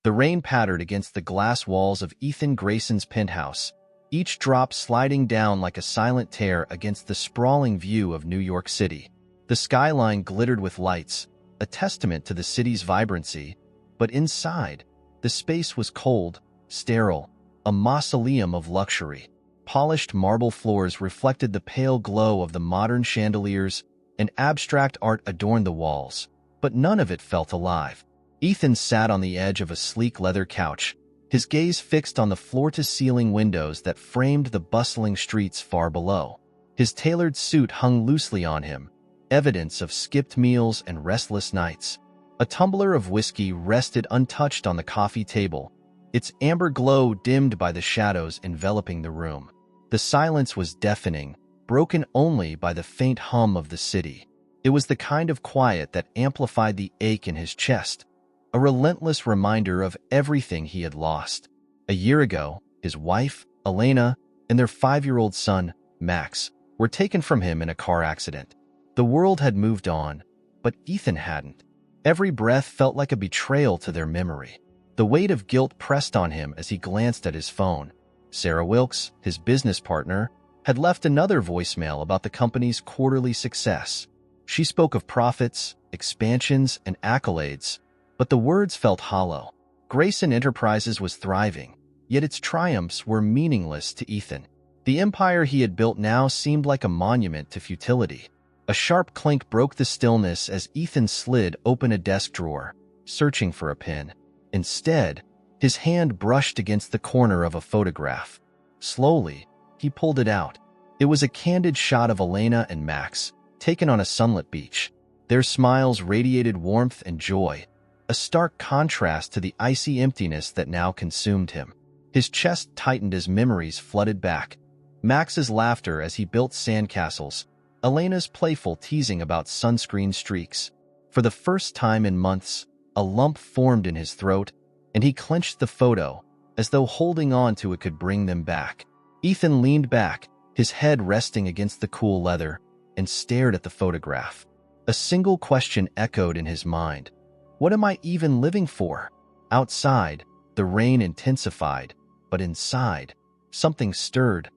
The rain pattered against the glass walls of Ethan Grayson's penthouse, each drop sliding down like a silent tear against the sprawling view of New York City. The skyline glittered with lights, a testament to the city's vibrancy, but inside, the space was cold, sterile, a mausoleum of luxury. Polished marble floors reflected the pale glow of the modern chandeliers, and abstract art adorned the walls, but none of it felt alive. Ethan sat on the edge of a sleek leather couch, his gaze fixed on the floor-to-ceiling windows that framed the bustling streets far below. His tailored suit hung loosely on him, evidence of skipped meals and restless nights. A tumbler of whiskey rested untouched on the coffee table, its amber glow dimmed by the shadows enveloping the room. The silence was deafening, broken only by the faint hum of the city. It was the kind of quiet that amplified the ache in his chest, a relentless reminder of everything he had lost. A year ago, his wife, Elena, and their 5-year-old son, Max, were taken from him in a car accident. The world had moved on, but Ethan hadn't. Every breath felt like a betrayal to their memory. The weight of guilt pressed on him as he glanced at his phone. Sarah Wilkes, his business partner, had left another voicemail about the company's quarterly success. She spoke of profits, expansions, and accolades, but the words felt hollow. Grayson Enterprises was thriving, yet its triumphs were meaningless to Ethan. The empire he had built now seemed like a monument to futility. A sharp clink broke the stillness as Ethan slid open a desk drawer, searching for a pen. Instead, his hand brushed against the corner of a photograph. Slowly, he pulled it out. It was a candid shot of Elena and Max, taken on a sunlit beach. Their smiles radiated warmth and joy, a stark contrast to the icy emptiness that now consumed him. His chest tightened as memories flooded back. Max's laughter as he built sandcastles, Elena's playful teasing about sunscreen streaks. For the first time in months, a lump formed in his throat, and he clenched the photo, as though holding on to it could bring them back. Ethan leaned back, his head resting against the cool leather, and stared at the photograph. A single question echoed in his mind. What am I even living for? Outside, the rain intensified, but inside, something stirred.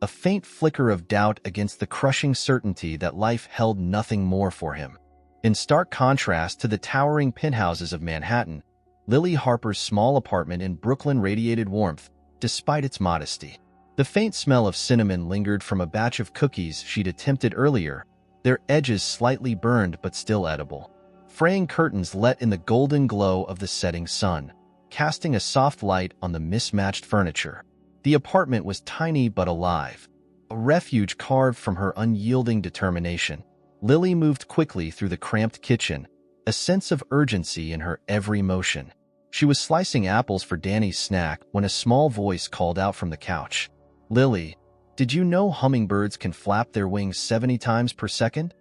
A faint flicker of doubt against the crushing certainty that life held nothing more for him. In stark contrast to the towering penthouses of Manhattan, Lily Harper's small apartment in Brooklyn radiated warmth, despite its modesty. The faint smell of cinnamon lingered from a batch of cookies she'd attempted earlier, their edges slightly burned but still edible. Fraying curtains let in the golden glow of the setting sun, casting a soft light on the mismatched furniture. The apartment was tiny but alive, a refuge carved from her unyielding determination. Lily moved quickly through the cramped kitchen, a sense of urgency in her every motion. She was slicing apples for Danny's snack when a small voice called out from the couch. "Lily, did you know hummingbirds can flap their wings 70 times per second?"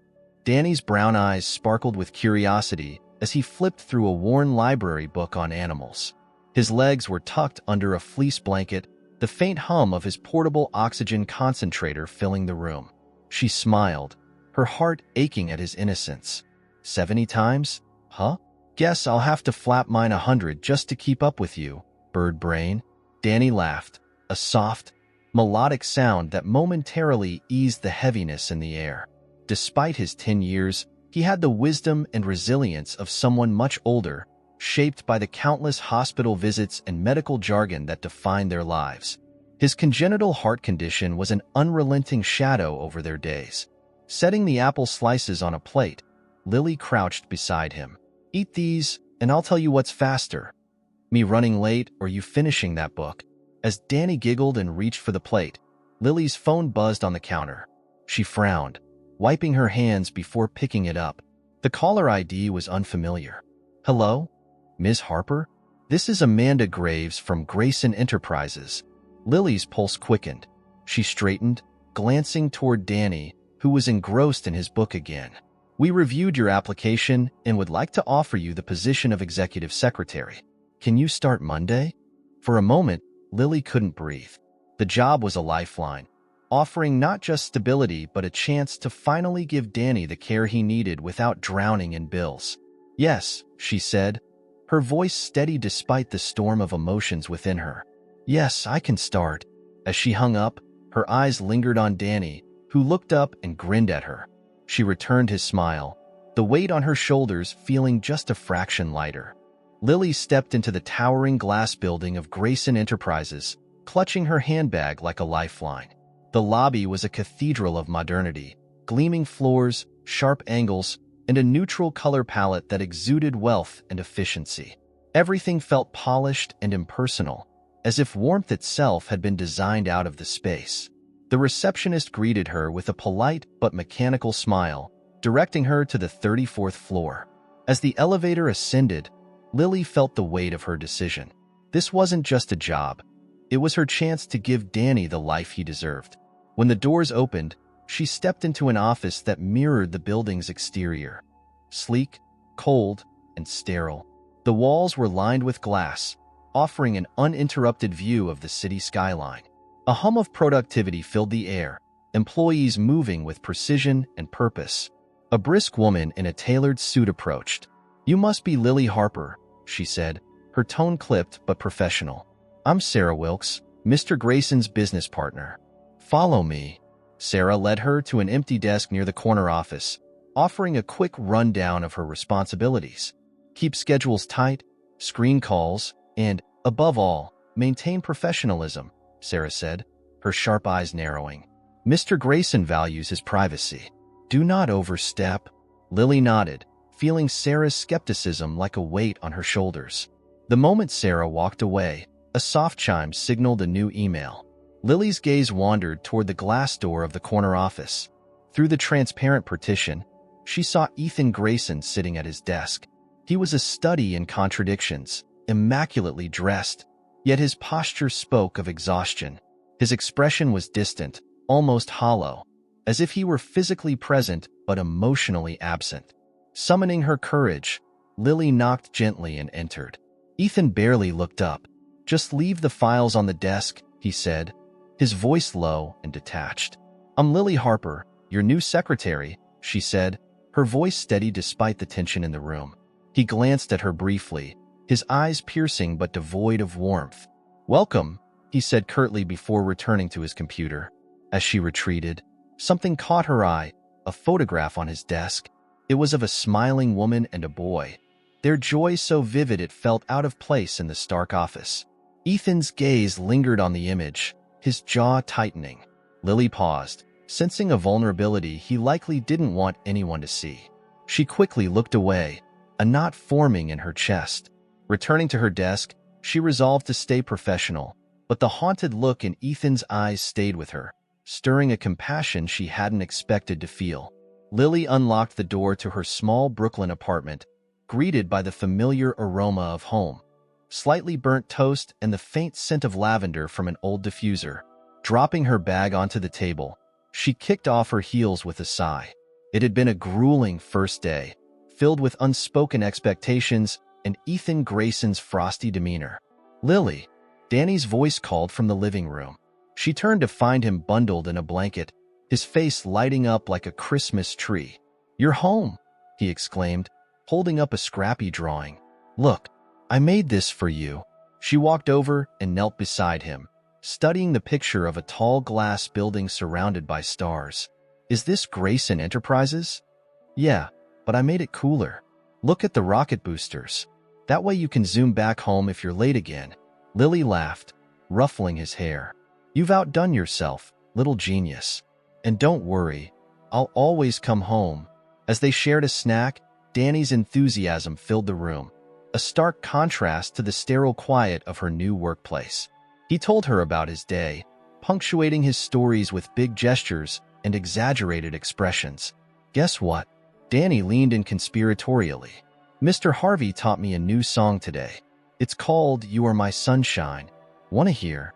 Danny's brown eyes sparkled with curiosity as he flipped through a worn library book on animals. His legs were tucked under a fleece blanket, the faint hum of his portable oxygen concentrator filling the room. She smiled, her heart aching at his innocence. 70 times? Huh? Guess I'll have to flap mine 100 just to keep up with you, bird brain. Danny laughed, a soft, melodic sound that momentarily eased the heaviness in the air. Despite his 10 years, he had the wisdom and resilience of someone much older, shaped by the countless hospital visits and medical jargon that defined their lives. His congenital heart condition was an unrelenting shadow over their days. Setting the apple slices on a plate, Lily crouched beside him. "Eat these, and I'll tell you what's faster. Me running late or you finishing that book?" As Danny giggled and reached for the plate, Lily's phone buzzed on the counter. She frowned, wiping her hands before picking it up. The caller ID was unfamiliar. "Hello? Ms. Harper? This is Amanda Graves from Grayson Enterprises." Lily's pulse quickened. She straightened, glancing toward Danny, who was engrossed in his book again. "We reviewed your application and would like to offer you the position of executive secretary. Can you start Monday?" For a moment, Lily couldn't breathe. The job was a lifeline, offering not just stability but a chance to finally give Danny the care he needed without drowning in bills. "Yes," she said, her voice steady despite the storm of emotions within her. "Yes, I can start." As she hung up, her eyes lingered on Danny, who looked up and grinned at her. She returned his smile, the weight on her shoulders feeling just a fraction lighter. Lily stepped into the towering glass building of Grayson Enterprises, clutching her handbag like a lifeline. The lobby was a cathedral of modernity, gleaming floors, sharp angles, and a neutral color palette that exuded wealth and efficiency. Everything felt polished and impersonal, as if warmth itself had been designed out of the space. The receptionist greeted her with a polite but mechanical smile, directing her to the 34th floor. As the elevator ascended, Lily felt the weight of her decision. This wasn't just a job. It was her chance to give Danny the life he deserved. When the doors opened, she stepped into an office that mirrored the building's exterior. Sleek, cold, and sterile. The walls were lined with glass, offering an uninterrupted view of the city skyline. A hum of productivity filled the air, employees moving with precision and purpose. A brisk woman in a tailored suit approached. "You must be Lily Harper," she said, her tone clipped but professional. "I'm Sarah Wilkes, Mr. Grayson's business partner." "Follow me." Sarah led her to an empty desk near the corner office, offering a quick rundown of her responsibilities. "Keep schedules tight, screen calls, and, above all, maintain professionalism," Sarah said, her sharp eyes narrowing. "Mr. Grayson values his privacy. Do not overstep." Lily nodded, feeling Sarah's skepticism like a weight on her shoulders. The moment Sarah walked away, a soft chime signaled a new email. Lily's gaze wandered toward the glass door of the corner office. Through the transparent partition, she saw Ethan Grayson sitting at his desk. He was a study in contradictions, immaculately dressed, yet his posture spoke of exhaustion. His expression was distant, almost hollow, as if he were physically present but emotionally absent. Summoning her courage, Lily knocked gently and entered. Ethan barely looked up. "Just leave the files on the desk," he said, his voice low and detached. "I'm Lily Harper, your new secretary," she said, her voice steady despite the tension in the room. He glanced at her briefly, his eyes piercing but devoid of warmth. "Welcome," he said curtly before returning to his computer. As she retreated, something caught her eye, a photograph on his desk. It was of a smiling woman and a boy, their joy so vivid it felt out of place in the stark office. Ethan's gaze lingered on the image, his jaw tightening. Lily paused, sensing a vulnerability he likely didn't want anyone to see. She quickly looked away, a knot forming in her chest. Returning to her desk, she resolved to stay professional, but the haunted look in Ethan's eyes stayed with her, stirring a compassion she hadn't expected to feel. Lily unlocked the door to her small Brooklyn apartment, greeted by the familiar aroma of home. Slightly burnt toast and the faint scent of lavender from an old diffuser. Dropping her bag onto the table, she kicked off her heels with a sigh. It had been a grueling first day, filled with unspoken expectations and Ethan Grayson's frosty demeanor. "Lily," Danny's voice called from the living room. She turned to find him bundled in a blanket, his face lighting up like a Christmas tree. "You're home," he exclaimed, holding up a scrappy drawing. "Look, I made this for you." She walked over and knelt beside him, studying the picture of a tall glass building surrounded by stars. "Is this Grayson Enterprises?" "Yeah, but I made it cooler. Look at the rocket boosters. That way you can zoom back home if you're late again." Lily laughed, ruffling his hair. "You've outdone yourself, little genius. And don't worry, I'll always come home." As they shared a snack, Danny's enthusiasm filled the room, a stark contrast to the sterile quiet of her new workplace. He told her about his day, punctuating his stories with big gestures and exaggerated expressions. "Guess what?" Danny leaned in conspiratorially. "Mr. Harvey taught me a new song today. It's called You Are My Sunshine. Want to hear?"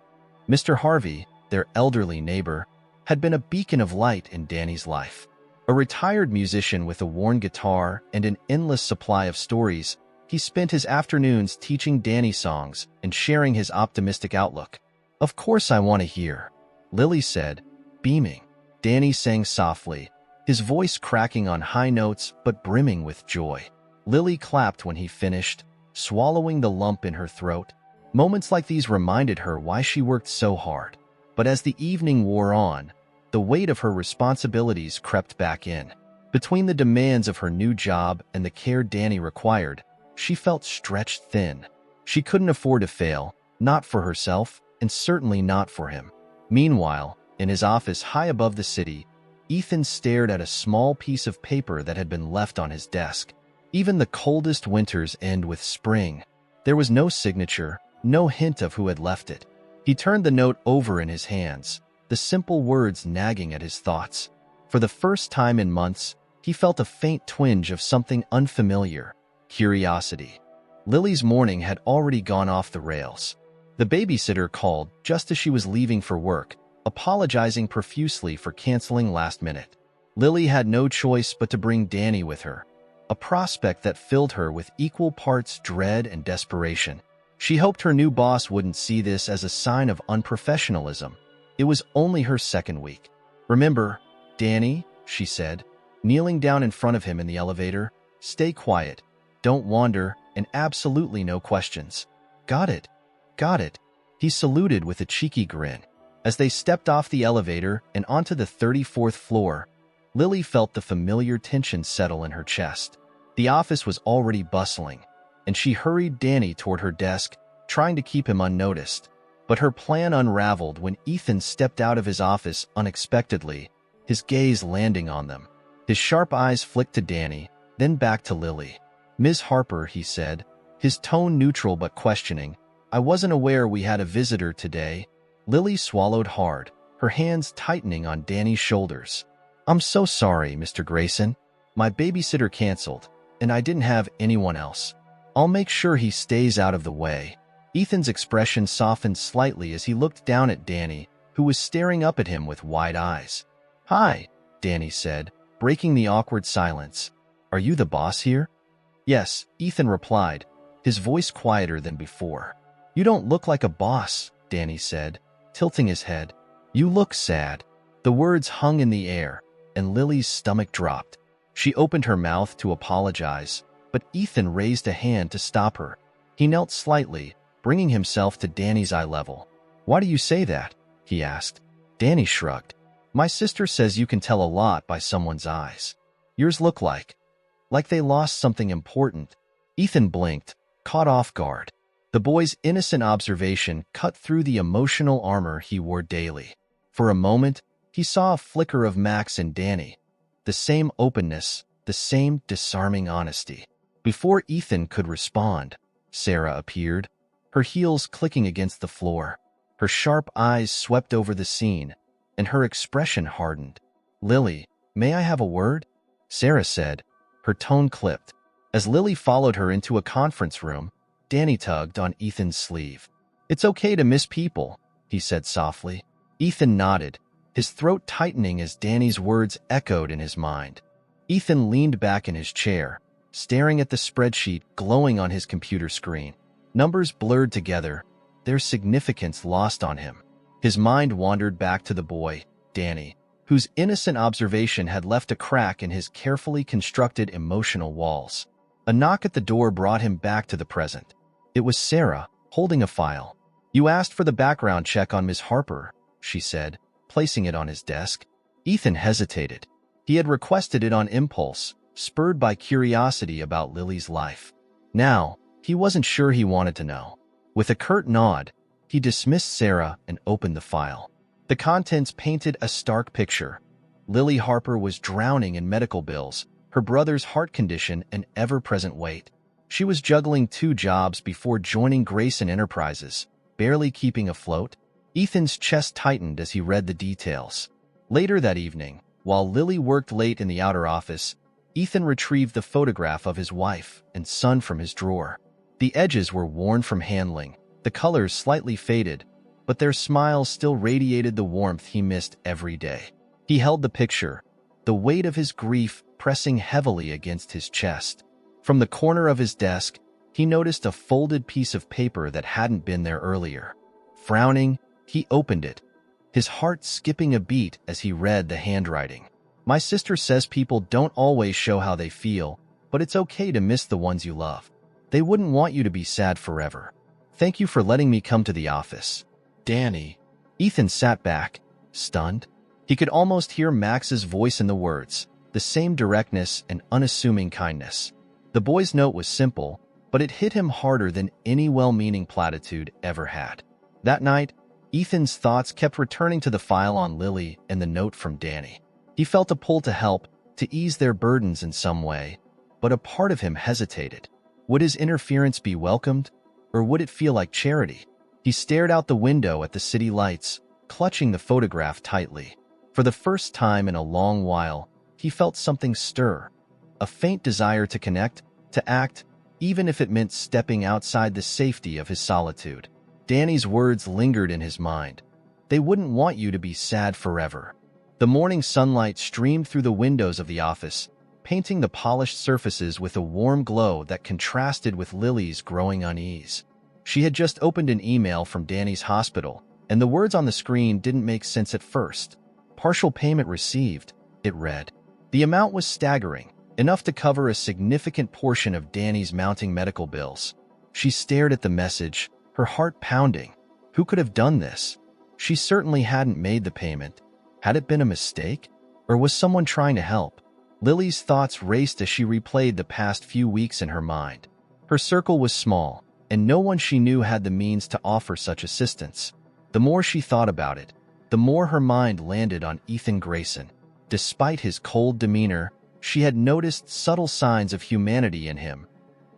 Mr. Harvey, their elderly neighbor, had been a beacon of light in Danny's life. A retired musician with a worn guitar and an endless supply of stories, he spent his afternoons teaching Danny songs and sharing his optimistic outlook. "Of course I want to hear," Lily said, beaming. Danny sang softly, his voice cracking on high notes but brimming with joy. Lily clapped when he finished, swallowing the lump in her throat. Moments like these reminded her why she worked so hard. But as the evening wore on, the weight of her responsibilities crept back in. Between the demands of her new job and the care Danny required, she felt stretched thin. She couldn't afford to fail, not for herself, and certainly not for him. Meanwhile, in his office high above the city, Ethan stared at a small piece of paper that had been left on his desk. Even the coldest winters end with spring. There was no signature, no hint of who had left it. He turned the note over in his hands, the simple words nagging at his thoughts. For the first time in months, he felt a faint twinge of something unfamiliar: curiosity. Lily's morning had already gone off the rails. The babysitter called just as she was leaving for work, apologizing profusely for canceling last minute. Lily had no choice but to bring Danny with her, a prospect that filled her with equal parts dread and desperation. She hoped her new boss wouldn't see this as a sign of unprofessionalism. It was only her second week. "Remember, Danny," she said, kneeling down in front of him in the elevator, "stay quiet, don't wander, and absolutely no questions." "Got it. Got it." He saluted with a cheeky grin. As they stepped off the elevator and onto the 34th floor, Lily felt the familiar tension settle in her chest. The office was already bustling, and she hurried Danny toward her desk, trying to keep him unnoticed. But her plan unraveled when Ethan stepped out of his office unexpectedly, his gaze landing on them. His sharp eyes flicked to Danny, then back to Lily. "Ms. Harper," he said, his tone neutral but questioning, "I wasn't aware we had a visitor today." Lily swallowed hard, her hands tightening on Danny's shoulders. "I'm so sorry, Mr. Grayson. My babysitter canceled, and I didn't have anyone else. I'll make sure he stays out of the way." Ethan's expression softened slightly as he looked down at Danny, who was staring up at him with wide eyes. "Hi," Danny said, breaking the awkward silence. "Are you the boss here?" "Yes," Ethan replied, his voice quieter than before. "You don't look like a boss," Danny said, tilting his head. "You look sad." The words hung in the air, and Lily's stomach dropped. She opened her mouth to apologize, but Ethan raised a hand to stop her. He knelt slightly, bringing himself to Danny's eye level. "Why do you say that?" he asked. Danny shrugged. "My sister says you can tell a lot by someone's eyes. Yours look like they lost something important." Ethan blinked, caught off guard. The boy's innocent observation cut through the emotional armor he wore daily. For a moment, he saw a flicker of Max in Danny, the same openness, the same disarming honesty. Before Ethan could respond, Sarah appeared, her heels clicking against the floor. Her sharp eyes swept over the scene, and her expression hardened. "Lily, may I have a word?" Sarah said, her tone clipped. As Lily followed her into a conference room, Danny tugged on Ethan's sleeve. "It's okay to miss people," he said softly. Ethan nodded, his throat tightening as Danny's words echoed in his mind. Ethan leaned back in his chair, staring at the spreadsheet glowing on his computer screen. Numbers blurred together, their significance lost on him. His mind wandered back to the boy, Danny, whose innocent observation had left a crack in his carefully constructed emotional walls. A knock at the door brought him back to the present. It was Sarah, holding a file. "You asked for the background check on Ms. Harper," she said, placing it on his desk. Ethan hesitated. He had requested it on impulse, spurred by curiosity about Lily's life. Now, he wasn't sure he wanted to know. With a curt nod, he dismissed Sarah and opened the file. The contents painted a stark picture. Lily Harper was drowning in medical bills, her brother's heart condition an ever-present weight. She was juggling 2 jobs before joining Grayson Enterprises, barely keeping afloat. Ethan's chest tightened as he read the details. Later that evening, while Lily worked late in the outer office, Ethan retrieved the photograph of his wife and son from his drawer. The edges were worn from handling, the colors slightly faded, but their smiles still radiated the warmth he missed every day. He held the picture, the weight of his grief pressing heavily against his chest. From the corner of his desk, he noticed a folded piece of paper that hadn't been there earlier. Frowning, he opened it, his heart skipping a beat as he read the handwriting. "My sister says people don't always show how they feel, but it's okay to miss the ones you love. They wouldn't want you to be sad forever. Thank you for letting me come to the office. Danny. Ethan sat back, stunned. He could almost hear Max's voice in the words, the same directness and unassuming kindness. The boy's note was simple, but it hit him harder than any well-meaning platitude ever had. That night, Ethan's thoughts kept returning to the file on Lily and the note from Danny. He felt a pull to help, to ease their burdens in some way, but a part of him hesitated. Would his interference be welcomed, or would it feel like charity? He stared out the window at the city lights, clutching the photograph tightly. For the first time in a long while, he felt something stir, a faint desire to connect, to act, even if it meant stepping outside the safety of his solitude. Danny's words lingered in his mind. They wouldn't want you to be sad forever. The morning sunlight streamed through the windows of the office, painting the polished surfaces with a warm glow that contrasted with Lily's growing unease. She had just opened an email from Danny's hospital, and the words on the screen didn't make sense at first. Partial payment received, it read. The amount was staggering, enough to cover a significant portion of Danny's mounting medical bills. She stared at the message, her heart pounding. Who could have done this? She certainly hadn't made the payment. Had it been a mistake? Or was someone trying to help? Lily's thoughts raced as she replayed the past few weeks in her mind. Her circle was small, and no one she knew had the means to offer such assistance. The more she thought about it, the more her mind landed on Ethan Grayson. Despite his cold demeanor, she had noticed subtle signs of humanity in him.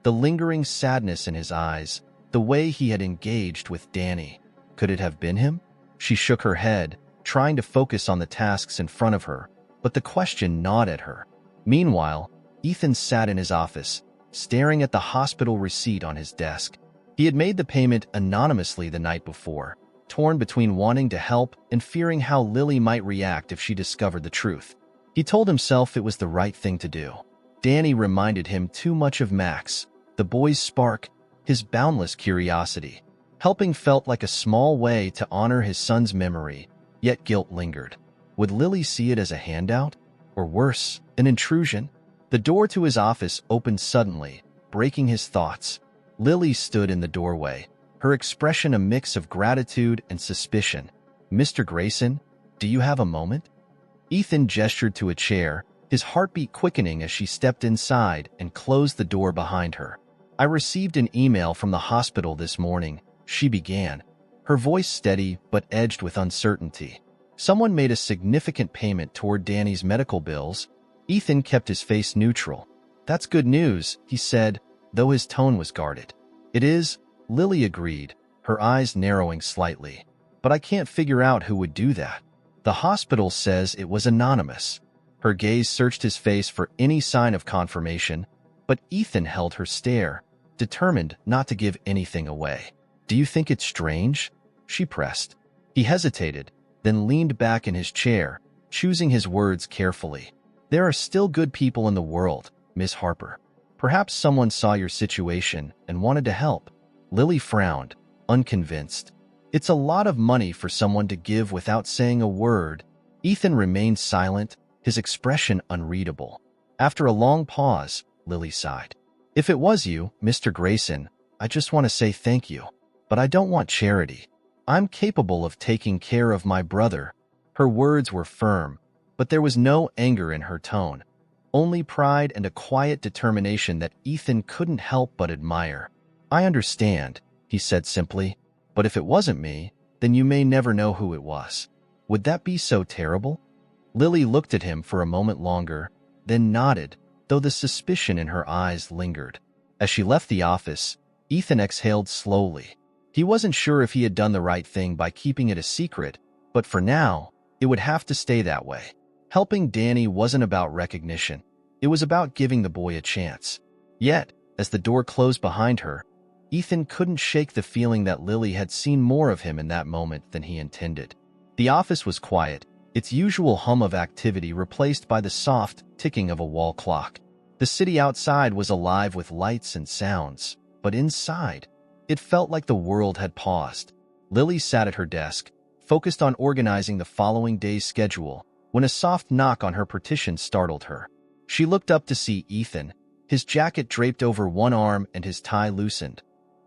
The lingering sadness in his eyes, the way he had engaged with Danny. Could it have been him? She shook her head, trying to focus on the tasks in front of her, but the question gnawed at her. Meanwhile, Ethan sat in his office, staring at the hospital receipt on his desk. He had made the payment anonymously the night before, torn between wanting to help and fearing how Lily might react if she discovered the truth. He told himself it was the right thing to do. Danny reminded him too much of Max, the boy's spark, his boundless curiosity. Helping felt like a small way to honor his son's memory, yet guilt lingered. Would Lily see it as a handout? Or worse, an intrusion? The door to his office opened suddenly, breaking his thoughts. Lily stood in the doorway, her expression a mix of gratitude and suspicion. Mr. Grayson, do you have a moment? Ethan gestured to a chair, his heartbeat quickening as she stepped inside and closed the door behind her. I received an email from the hospital this morning, she began, her voice steady but edged with uncertainty. Someone made a significant payment toward Danny's medical bills. Ethan kept his face neutral. That's good news, he said, though his tone was guarded. It is, Lily agreed, her eyes narrowing slightly. But I can't figure out who would do that. The hospital says it was anonymous. Her gaze searched his face for any sign of confirmation, but Ethan held her stare, determined not to give anything away. Do you think it's strange? She pressed. He hesitated, then leaned back in his chair, choosing his words carefully. There are still good people in the world, Miss Harper. Perhaps someone saw your situation and wanted to help. Lily frowned, unconvinced. It's a lot of money for someone to give without saying a word. Ethan remained silent, his expression unreadable. After a long pause, Lily sighed. If it was you, Mr. Grayson, I just want to say thank you. But I don't want charity. I'm capable of taking care of my brother. Her words were firm, but there was no anger in her tone. Only pride and a quiet determination that Ethan couldn't help but admire. I understand, he said simply, but if it wasn't me, then you may never know who it was. Would that be so terrible? Lily looked at him for a moment longer, then nodded, though the suspicion in her eyes lingered. As she left the office, Ethan exhaled slowly. He wasn't sure if he had done the right thing by keeping it a secret, but for now, it would have to stay that way. Helping Danny wasn't about recognition. It was about giving the boy a chance. Yet, as the door closed behind her, Ethan couldn't shake the feeling that Lily had seen more of him in that moment than he intended. The office was quiet, its usual hum of activity replaced by the soft ticking of a wall clock. The city outside was alive with lights and sounds, but inside, it felt like the world had paused. Lily sat at her desk, focused on organizing the following day's schedule, when a soft knock on her partition startled her. She looked up to see Ethan, His jacket draped over one arm and his tie loosened,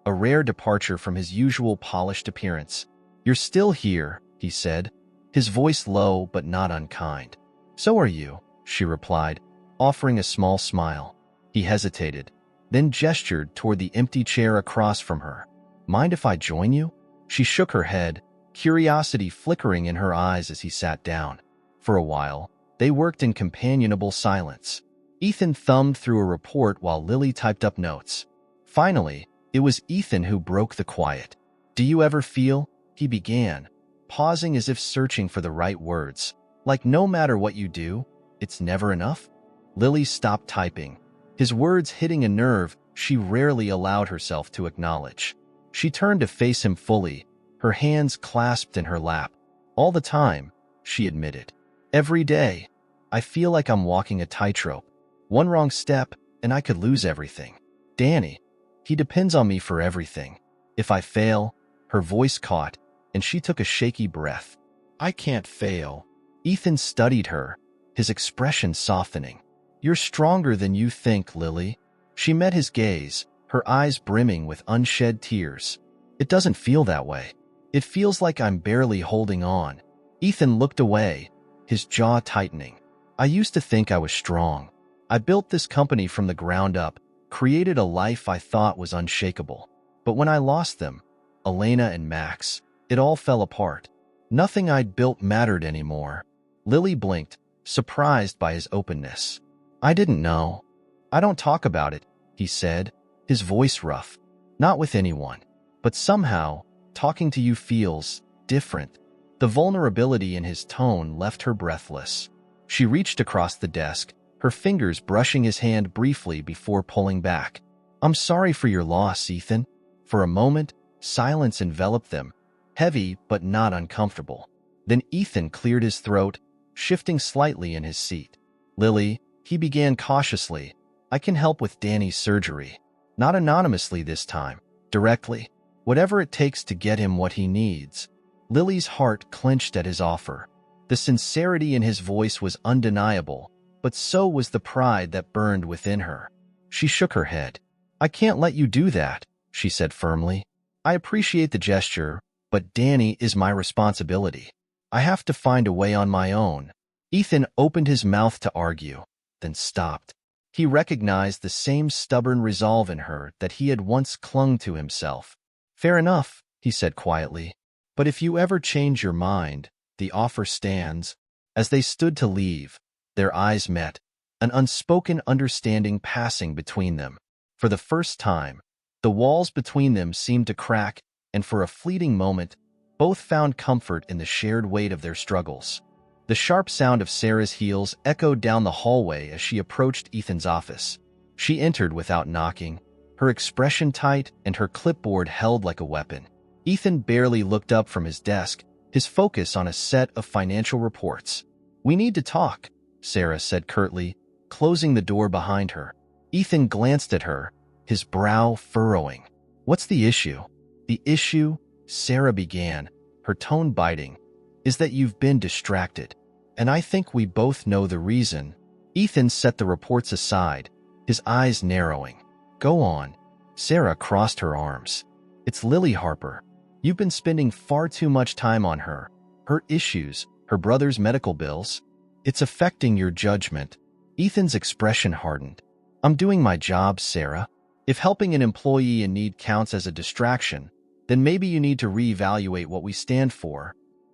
a rare departure from his usual polished appearance. "You're still here," he said, his voice low but not unkind. "So are you," she replied, offering a small smile. He hesitated, then gestured toward the empty chair across from her. "Mind if I join you?" She shook her head, curiosity flickering in her eyes as he sat down. For a while, they worked in companionable silence. Ethan thumbed through a report while Lily typed up notes. Finally, it was Ethan who broke the quiet. "Do you ever feel," he began, pausing as if searching for the right words, "like no matter what you do, it's never enough?" Lily stopped typing, his words hitting a nerve she rarely allowed herself to acknowledge. She turned to face him fully, her hands clasped in her lap. "All the time," she admitted. "Every day. I feel like I'm walking a tightrope. One wrong step, and I could lose everything. Danny, he depends on me for everything. If I fail," her voice caught, and she took a shaky breath. "I can't fail." Ethan studied her, his expression softening. "You're stronger than you think, Lily." She met his gaze, her eyes brimming with unshed tears. "It doesn't feel that way. It feels like I'm barely holding on." Ethan looked away, his jaw tightening. "I used to think I was strong. I built this company from the ground up, created a life I thought was unshakable. But when I lost them, Elena and Max, it all fell apart. Nothing I'd built mattered anymore." Lily blinked, surprised by his openness. "I didn't know." "I don't talk about it," he said, his voice rough. "Not with anyone. But somehow, talking to you feels different." The vulnerability in his tone left her breathless. She reached across the desk, her fingers brushing his hand briefly before pulling back. "I'm sorry for your loss, Ethan." For a moment, silence enveloped them, heavy but not uncomfortable. Then Ethan cleared his throat, shifting slightly in his seat. "Lily," he began cautiously, "I can help with Danny's surgery. Not anonymously this time, directly. Whatever it takes to get him what he needs." Lily's heart clenched at his offer. The sincerity in his voice was undeniable, but so was the pride that burned within her. She shook her head. "I can't let you do that," she said firmly. "I appreciate the gesture, but Danny is my responsibility. I have to find a way on my own." Ethan opened his mouth to argue, then stopped. He recognized the same stubborn resolve in her that he had once clung to himself. "Fair enough," he said quietly. "But if you ever change your mind, the offer stands." As they stood to leave, their eyes met, an unspoken understanding passing between them. For the first time, the walls between them seemed to crack, and for a fleeting moment, both found comfort in the shared weight of their struggles. The sharp sound of Sarah's heels echoed down the hallway as she approached Ethan's office. She entered without knocking, her expression tight and her clipboard held like a weapon. Ethan barely looked up from his desk, his focus on a set of financial reports. "We need to talk," Sarah said curtly, closing the door behind her. Ethan glanced at her, his brow furrowing. "What's the issue?" "The issue," Sarah began, her tone biting, "is that you've been distracted. And I think we both know the reason." Ethan set the reports aside, his eyes narrowing. "Go on." Sarah crossed her arms. "It's Lily Harper. You've been spending far too much time on her, her issues, her brother's medical bills. It's affecting your judgment." Ethan's expression hardened. "I'm doing my job, Sarah. If helping an employee in need counts as a distraction, then maybe you need to reevaluate what we stand for."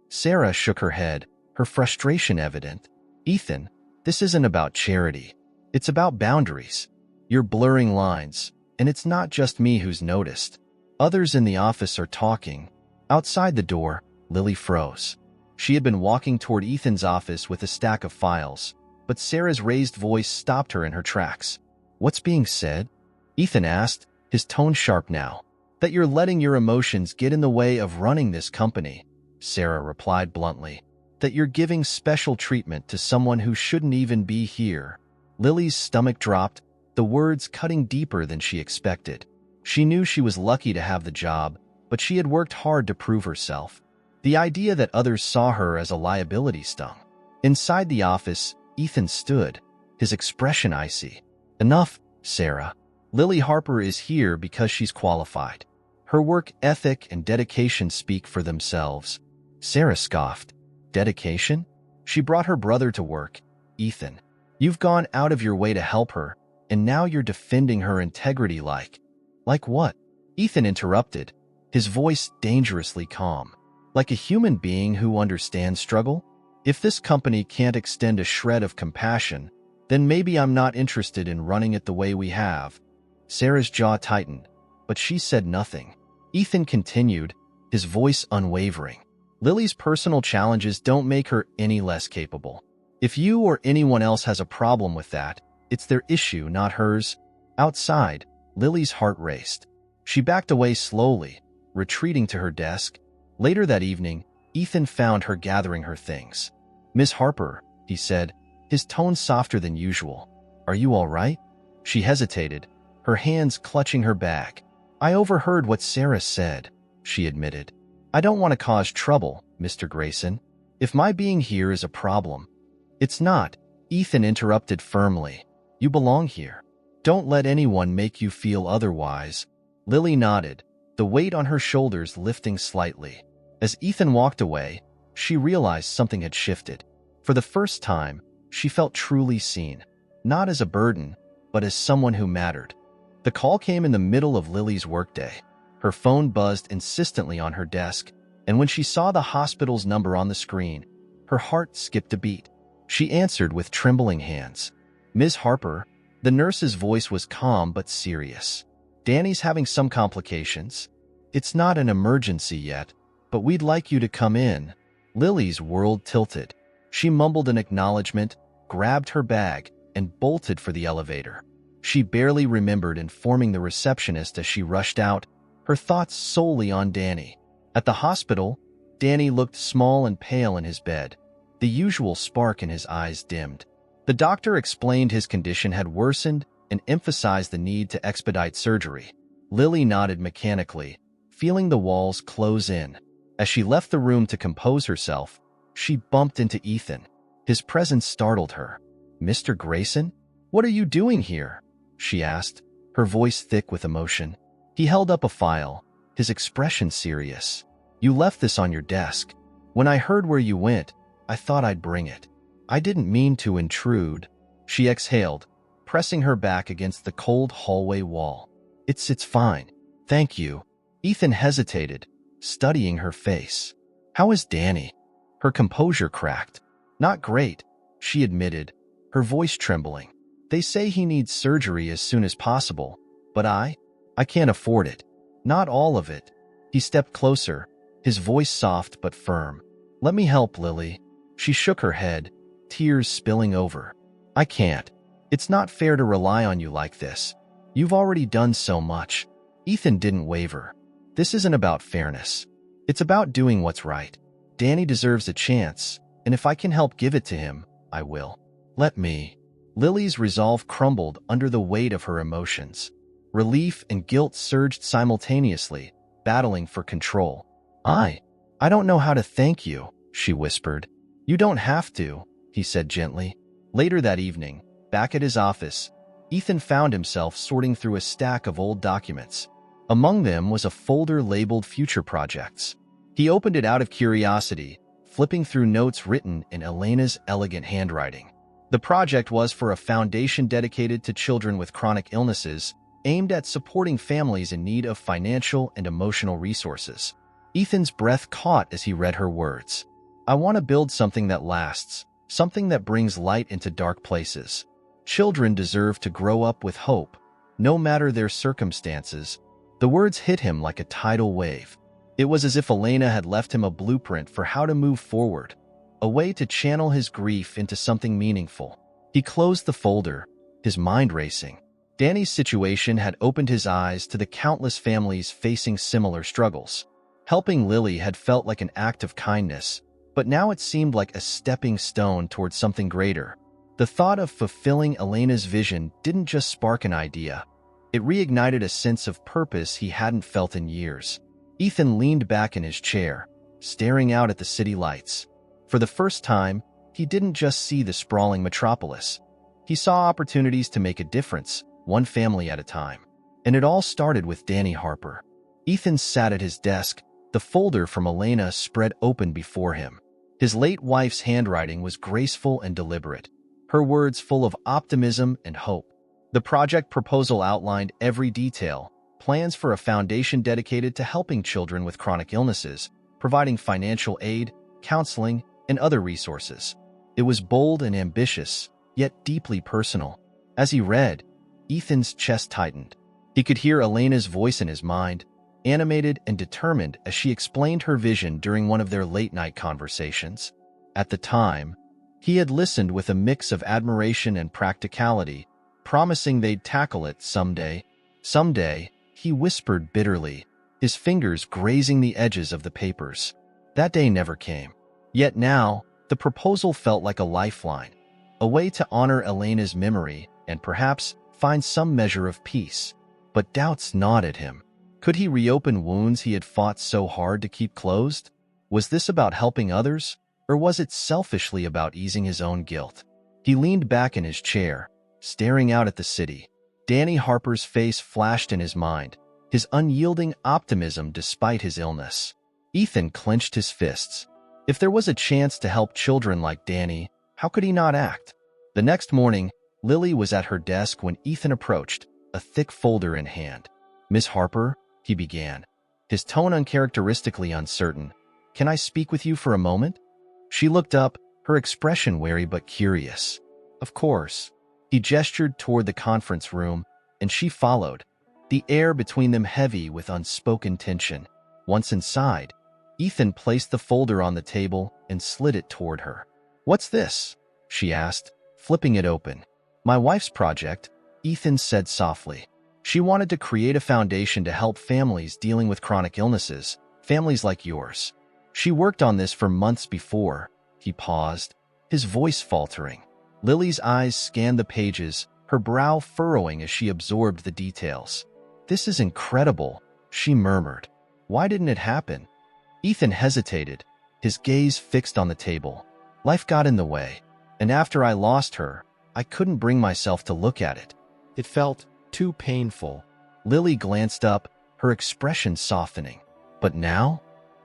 Sarah shook her head, her frustration evident. "Ethan, this isn't about charity. It's about boundaries. You're blurring lines, and it's not just me who's noticed. Others in the office are talking." Outside the door, Lily froze. She had been walking toward Ethan's office with a stack of files, but Sarah's raised voice stopped her in her tracks. "What's being said?" Ethan asked, his tone sharp now. "That you're letting your emotions get in the way of running this company," Sarah replied bluntly. "That you're giving special treatment to someone who shouldn't even be here." Lily's stomach dropped, the words cutting deeper than she expected. She knew she was lucky to have the job, but she had worked hard to prove herself. The idea that others saw her as a liability stung. Inside the office, Ethan stood, his expression icy. "Enough," Sarah. Lily Harper is here because she's qualified. Her work ethic and dedication speak for themselves. Sarah scoffed. Dedication? She brought her brother to work. Ethan, you've gone out of your way to help her, and now you're defending her integrity like what? Ethan interrupted, his voice dangerously calm. Like a human being who understands struggle? If this company can't extend a shred of compassion, then maybe I'm not interested in running it the way we have. Sarah's jaw tightened, but she said nothing. Ethan continued, his voice unwavering. Lily's personal challenges don't make her any less capable. If you or anyone else has a problem with that, it's their issue, not hers. Outside, Lily's heart raced. She backed away slowly, retreating to her desk. Later that evening, Ethan found her gathering her things. Miss Harper, he said, his tone softer than usual. Are you all right? She hesitated, her hands clutching her bag. I overheard what Sarah said, she admitted. I don't want to cause trouble, Mr. Grayson. If my being here is a problem. It's not, Ethan interrupted firmly. You belong here. Don't let anyone make you feel otherwise. Lily nodded, the weight on her shoulders lifting slightly. As Ethan walked away, she realized something had shifted. For the first time, she felt truly seen, not as a burden, but as someone who mattered. The call came in the middle of Lily's workday. Her phone buzzed insistently on her desk, and when she saw the hospital's number on the screen, her heart skipped a beat. She answered with trembling hands. Ms. Harper, the nurse's voice was calm but serious. Danny's having some complications. It's not an emergency yet, but we'd like you to come in. Lily's world tilted. She mumbled an acknowledgement, grabbed her bag, and bolted for the elevator. She barely remembered informing the receptionist as she rushed out, her thoughts solely on Danny. At the hospital, Danny looked small and pale in his bed. The usual spark in his eyes dimmed. The doctor explained his condition had worsened and emphasized the need to expedite surgery. Lily nodded mechanically, feeling the walls close in. As she left the room to compose herself, she bumped into Ethan. His presence startled her. Mr. Grayson? What are you doing here? She asked, her voice thick with emotion. He held up a file, his expression serious. You left this on your desk. When I heard where you went, I thought I'd bring it. I didn't mean to intrude. She exhaled, pressing her back against the cold hallway wall. It's fine. Thank you. Ethan hesitated, studying her face. How is Danny? Her composure cracked. Not great, she admitted, her voice trembling. They say he needs surgery as soon as possible, but I can't afford it. Not all of it. He stepped closer, his voice soft but firm. Let me help, Lily. She shook her head, tears spilling over. I can't. It's not fair to rely on you like this. You've already done so much. Ethan didn't waver. This isn't about fairness. It's about doing what's right. Danny deserves a chance, and if I can help give it to him, I will. Let me. Lily's resolve crumbled under the weight of her emotions. Relief and guilt surged simultaneously, battling for control. I don't know how to thank you, she whispered. You don't have to, he said gently. Later that evening, back at his office, Ethan found himself sorting through a stack of old documents. Among them was a folder labeled Future Projects. He opened it out of curiosity, flipping through notes written in Elena's elegant handwriting. The project was for a foundation dedicated to children with chronic illnesses, aimed at supporting families in need of financial and emotional resources. Ethan's breath caught as he read her words. I want to build something that lasts, something that brings light into dark places. Children deserve to grow up with hope, no matter their circumstances. The words hit him like a tidal wave. It was as if Elena had left him a blueprint for how to move forward, a way to channel his grief into something meaningful. He closed the folder, his mind racing. Danny's situation had opened his eyes to the countless families facing similar struggles. Helping Lily had felt like an act of kindness, but now it seemed like a stepping stone towards something greater. The thought of fulfilling Elena's vision didn't just spark an idea. It reignited a sense of purpose he hadn't felt in years. Ethan leaned back in his chair, staring out at the city lights. For the first time, he didn't just see the sprawling metropolis. He saw opportunities to make a difference, one family at a time. And it all started with Danny Harper. Ethan sat at his desk, the folder from Elena spread open before him. His late wife's handwriting was graceful and deliberate, her words full of optimism and hope. The project proposal outlined every detail, plans for a foundation dedicated to helping children with chronic illnesses, providing financial aid, counseling, and other resources. It was bold and ambitious, yet deeply personal. As he read, Ethan's chest tightened. He could hear Elena's voice in his mind, animated and determined as she explained her vision during one of their late-night conversations. At the time, he had listened with a mix of admiration and practicality, promising they'd tackle it someday. Someday, he whispered bitterly, his fingers grazing the edges of the papers. That day never came. Yet now, the proposal felt like a lifeline, a way to honor Elena's memory and perhaps find some measure of peace. But doubts gnawed at him. Could he reopen wounds he had fought so hard to keep closed? Was this about helping others, or was it selfishly about easing his own guilt? He leaned back in his chair, staring out at the city. Danny Harper's face flashed in his mind, his unyielding optimism despite his illness. Ethan clenched his fists. If there was a chance to help children like Danny, how could he not act? The next morning, Lily was at her desk when Ethan approached, a thick folder in hand. "Miss Harper," he began, his tone uncharacteristically uncertain. "Can I speak with you for a moment?" She looked up, her expression wary but curious. "Of course." He gestured toward the conference room, and she followed, the air between them heavy with unspoken tension. Once inside, Ethan placed the folder on the table and slid it toward her. "What's this?" she asked, flipping it open. "My wife's project," Ethan said softly. She wanted to create a foundation to help families dealing with chronic illnesses, families like yours. She worked on this for months before. He paused, his voice faltering. Lily's eyes scanned the pages, her brow furrowing as she absorbed the details. "This is incredible," she murmured. "Why didn't it happen?" Ethan hesitated, his gaze fixed on the table. "Life got in the way, and after I lost her, I couldn't bring myself to look at it. It felt too painful." Lily glanced up, her expression softening. "But now?"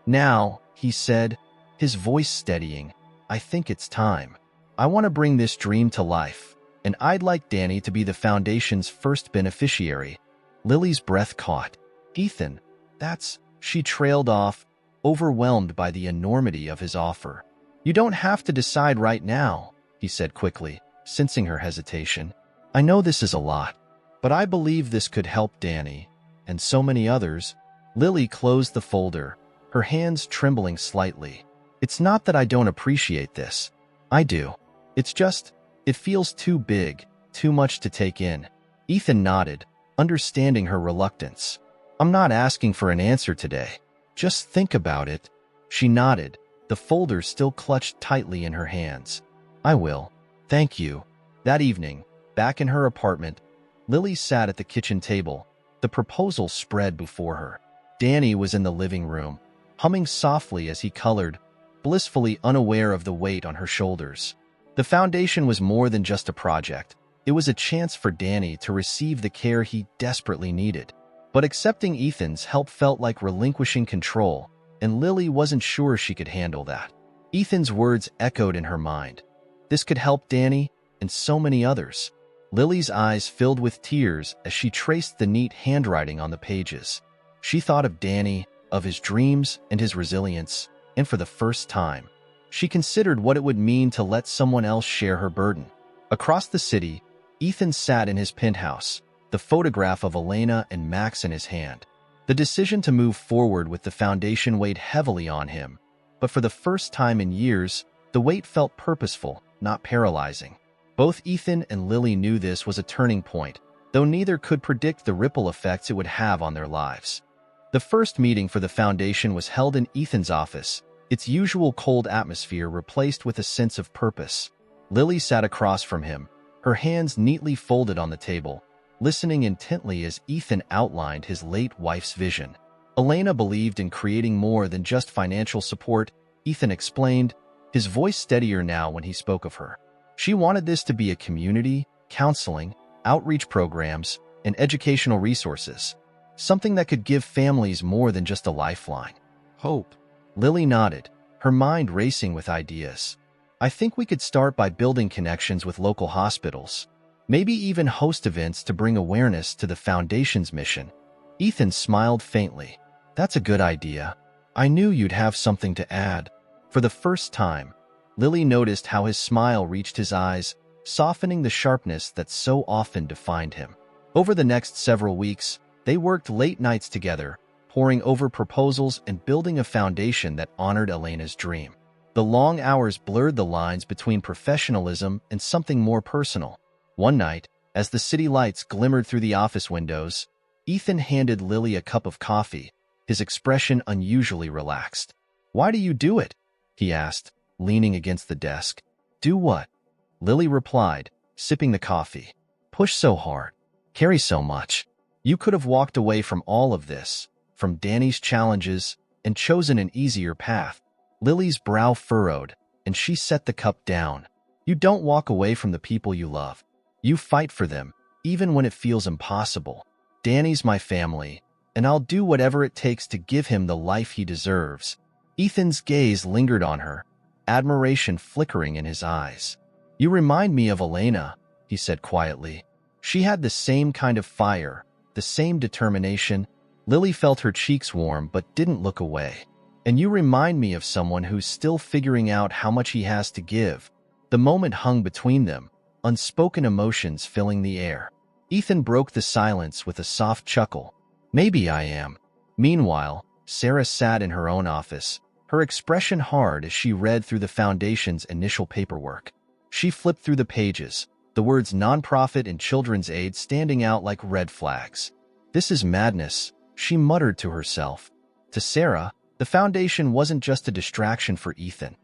"Now," he said, his voice steadying, "I think it's time. I want to bring this dream to life, and I'd like Danny to be the foundation's first beneficiary." Lily's breath caught. "Ethan, that's—" She trailed off, overwhelmed by the enormity of his offer. "You don't have to decide right now," he said quickly, sensing her hesitation. "I know this is a lot, but I believe this could help Danny, and so many others." Lily closed the folder, her hands trembling slightly. "It's not that I don't appreciate this. I do. It's just, it feels too big, too much to take in." Ethan nodded, understanding her reluctance. "I'm not asking for an answer today. Just think about it." She nodded, the folder still clutched tightly in her hands. "I will. Thank you." That evening, back in her apartment, Lily sat at the kitchen table, the proposal spread before her. Danny was in the living room, humming softly as he colored, blissfully unaware of the weight on her shoulders. The foundation was more than just a project. It was a chance for Danny to receive the care he desperately needed. But accepting Ethan's help felt like relinquishing control, and Lily wasn't sure she could handle that. Ethan's words echoed in her mind. This could help Danny and so many others. Lily's eyes filled with tears as she traced the neat handwriting on the pages. She thought of Danny, of his dreams and his resilience, and for the first time, she considered what it would mean to let someone else share her burden. Across the city, Ethan sat in his penthouse, the photograph of Elena and Max in his hand. The decision to move forward with the foundation weighed heavily on him, but for the first time in years, the weight felt purposeful, not paralyzing. Both Ethan and Lily knew this was a turning point, though neither could predict the ripple effects it would have on their lives. The first meeting for the foundation was held in Ethan's office, its usual cold atmosphere replaced with a sense of purpose. Lily sat across from him, her hands neatly folded on the table, listening intently as Ethan outlined his late wife's vision. Elena believed in creating more than just financial support, Ethan explained, his voice steadier now when he spoke of her. She wanted this to be a community, counseling, outreach programs, and educational resources. Something that could give families more than just a lifeline. Hope. Lily nodded, her mind racing with ideas. I think we could start by building connections with local hospitals. Maybe even host events to bring awareness to the Foundation's mission. Ethan smiled faintly. That's a good idea. I knew you'd have something to add. For the first time, Lily noticed how his smile reached his eyes, softening the sharpness that so often defined him. Over the next several weeks, they worked late nights together, poring over proposals and building a foundation that honored Elena's dream. The long hours blurred the lines between professionalism and something more personal. One night, as the city lights glimmered through the office windows, Ethan handed Lily a cup of coffee, his expression unusually relaxed. "Why do you do it?" he asked, leaning against the desk. "Do what?" Lily replied, sipping the coffee. "Push so hard. Carry so much. You could have walked away from all of this, from Danny's challenges, and chosen an easier path." Lily's brow furrowed, and she set the cup down. "You don't walk away from the people you love. You fight for them, even when it feels impossible. Danny's my family, and I'll do whatever it takes to give him the life he deserves." Ethan's gaze lingered on her, admiration flickering in his eyes. "You remind me of Elena," he said quietly. She had the same kind of fire, the same determination. Lily felt her cheeks warm but didn't look away. "And you remind me of someone who's still figuring out how much he has to give." The moment hung between them, unspoken emotions filling the air. Ethan broke the silence with a soft chuckle. "Maybe I am." Meanwhile, Sarah sat in her own office, her expression hard as she read through the Foundation's initial paperwork. She flipped through the pages, the words nonprofit and children's aid standing out like red flags. "This is madness," she muttered to herself. To Sarah, the Foundation wasn't just a distraction for Ethan.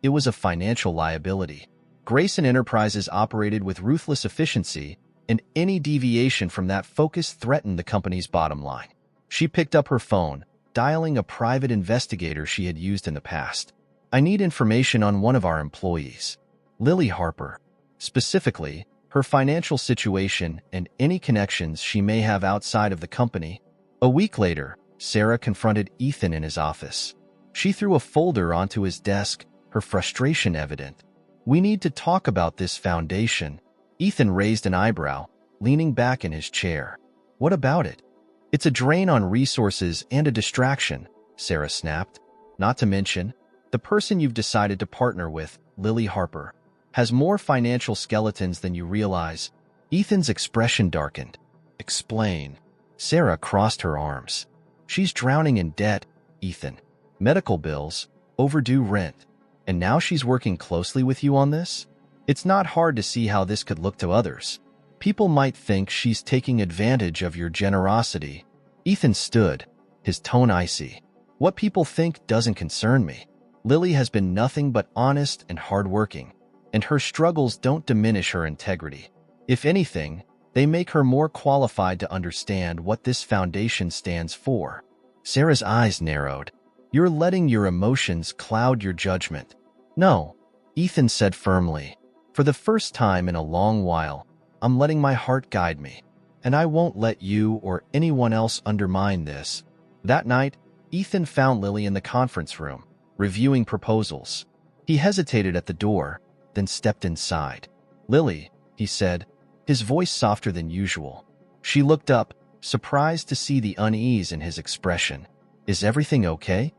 It was a financial liability. Grayson Enterprises operated with ruthless efficiency, and any deviation from that focus threatened the company's bottom line. She picked up her phone, dialing a private investigator she had used in the past. "I need information on one of our employees, Lily Harper. Specifically, her financial situation and any connections she may have outside of the company." A week later, Sarah confronted Ethan in his office. She threw a folder onto his desk, her frustration evident. "We need to talk about this Foundation." Ethan raised an eyebrow, leaning back in his chair. "What about it?" "It's a drain on resources and a distraction," Sarah snapped. "Not to mention, the person you've decided to partner with, Lily Harper, has more financial skeletons than you realize." Ethan's expression darkened. "Explain." Sarah crossed her arms. "She's drowning in debt, Ethan. Medical bills, overdue rent. And now she's working closely with you on this? It's not hard to see how this could look to others. People might think she's taking advantage of your generosity." Ethan stood, his tone icy. "What people think doesn't concern me. Lily has been nothing but honest and hardworking, and her struggles don't diminish her integrity. If anything, they make her more qualified to understand what this Foundation stands for." Sarah's eyes narrowed. "You're letting your emotions cloud your judgment." "No," Ethan said firmly. "For the first time in a long while, I'm letting my heart guide me, and I won't let you or anyone else undermine this." That night, Ethan found Lily in the conference room, reviewing proposals. He hesitated at the door, then stepped inside. "Lily," he said, his voice softer than usual. She looked up, surprised to see the unease in his expression. "Is everything okay?"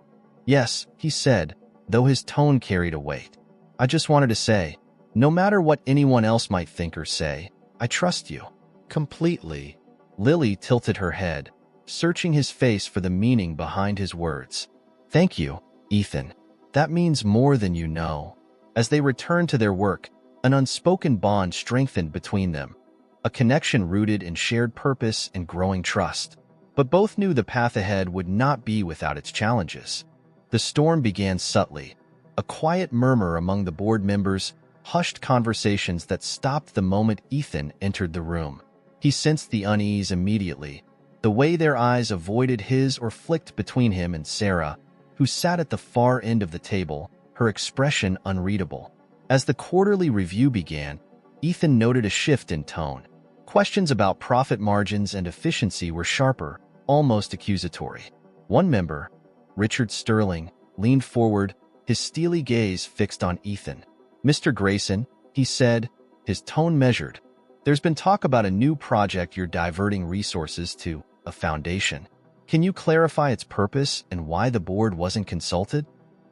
"Yes," he said, though his tone carried a weight. "I just wanted to say, no matter what anyone else might think or say, I trust you. Completely." Lily tilted her head, searching his face for the meaning behind his words. "Thank you, Ethan. That means more than you know." As they returned to their work, an unspoken bond strengthened between them, a connection rooted in shared purpose and growing trust. But both knew the path ahead would not be without its challenges. The storm began subtly, a quiet murmur among the board members, hushed conversations that stopped the moment Ethan entered the room. He sensed the unease immediately, the way their eyes avoided his or flicked between him and Sarah, who sat at the far end of the table, her expression unreadable. As the quarterly review began, Ethan noted a shift in tone. Questions about profit margins and efficiency were sharper, almost accusatory. One member, Richard Sterling, leaned forward, his steely gaze fixed on Ethan. "Mr. Grayson," he said, his tone measured, "there's been talk about a new project you're diverting resources to, a foundation. Can you clarify its purpose and why the board wasn't consulted?"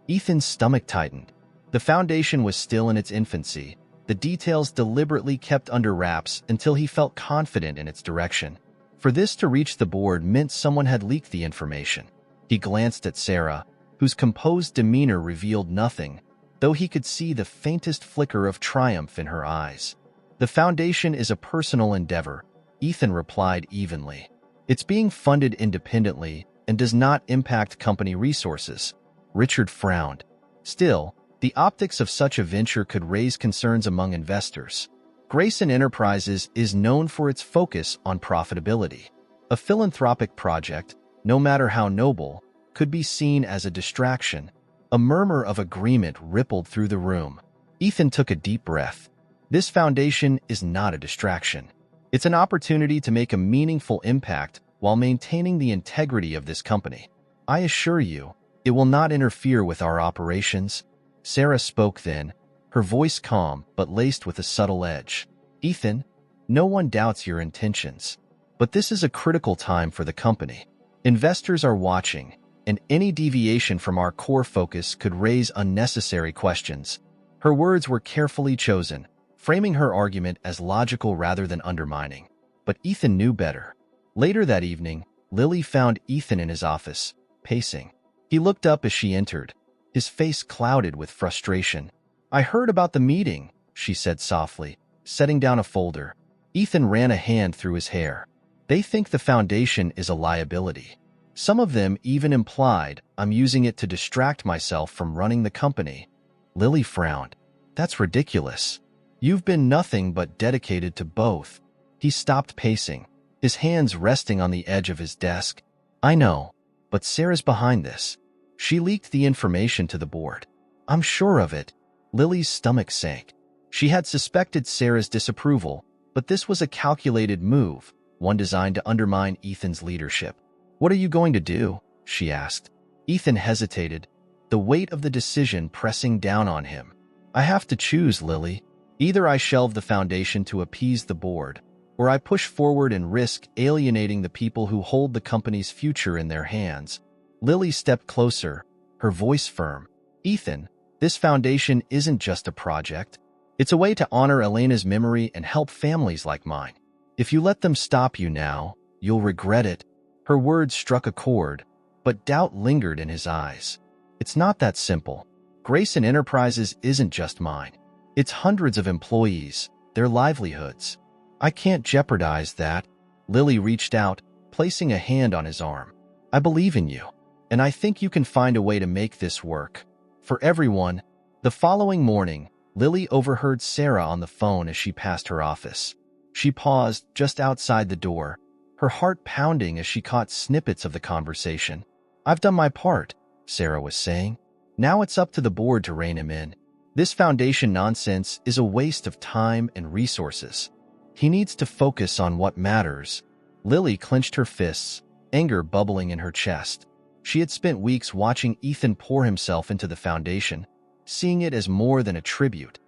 Ethan's stomach tightened. The foundation was still in its infancy, the details deliberately kept under wraps until he felt confident in its direction. For this to reach the board meant someone had leaked the information. He glanced at Sarah, whose composed demeanor revealed nothing, though he could see the faintest flicker of triumph in her eyes. "The foundation is a personal endeavor," Ethan replied evenly. "It's being funded independently and does not impact company resources." Richard frowned. Still, the optics of such a venture could raise concerns among investors. Grayson Enterprises is known for its focus on profitability. A philanthropic project, no matter how noble, could be seen as a distraction. A murmur of agreement rippled through the room. Ethan took a deep breath. This foundation is not a distraction. It's an opportunity to make a meaningful impact while maintaining the integrity of this company. "I assure you, it will not interfere with our operations." Sarah spoke then, her voice calm but laced with a subtle edge. "Ethan, no one doubts your intentions. But this is a critical time for the company. Investors are watching, and any deviation from our core focus could raise unnecessary questions." Her words were carefully chosen, framing her argument as logical rather than undermining. But Ethan knew better. Later that evening, Lily found Ethan in his office, pacing. He looked up as she entered, his face clouded with frustration. "I heard about the meeting," she said softly, setting down a folder. Ethan ran a hand through his hair. "They think the foundation is a liability. Some of them even implied I'm using it to distract myself from running the company." Lily frowned. "That's ridiculous. You've been nothing but dedicated to both." He stopped pacing, his hands resting on the edge of his desk. "I know, but Sarah's behind this. She leaked the information to the board." "I'm sure of it." Lily's stomach sank. She had suspected Sarah's disapproval, but this was a calculated move, one designed to undermine Ethan's leadership. "What are you going to do?" she asked. Ethan hesitated, the weight of the decision pressing down on him. "I have to choose, Lily. Either I shelve the foundation to appease the board, or I push forward and risk alienating the people who hold the company's future in their hands." Lily stepped closer, her voice firm. "Ethan, this foundation isn't just a project. It's a way to honor Elena's memory and help families like mine. If you let them stop you now, you'll regret it." Her words struck a chord, but doubt lingered in his eyes. "It's not that simple. Grayson Enterprises isn't just mine. It's hundreds of employees, their livelihoods. I can't jeopardize that." Lily reached out, placing a hand on his arm. "I believe in you, and I think you can find a way to make this work. For everyone." The following morning, Lily overheard Sarah on the phone as she passed her office. She paused just outside the door, her heart pounding as she caught snippets of the conversation. "I've done my part," Sarah was saying. "Now it's up to the board to rein him in. This foundation nonsense is a waste of time and resources. He needs to focus on what matters." Lily clenched her fists, anger bubbling in her chest. She had spent weeks watching Ethan pour himself into the foundation, seeing it as more than a tribute.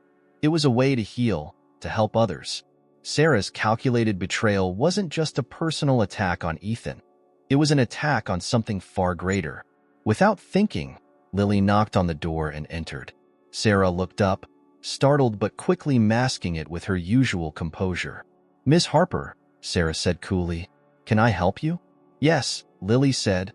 It was a way to heal, to help others. Sarah's calculated betrayal wasn't just a personal attack on Ethan. It was an attack on something far greater. Without thinking, Lily knocked on the door and entered. Sarah looked up, startled but quickly masking it with her usual composure. "Miss Harper," Sarah said coolly, "can I help you?" "Yes," Lily said,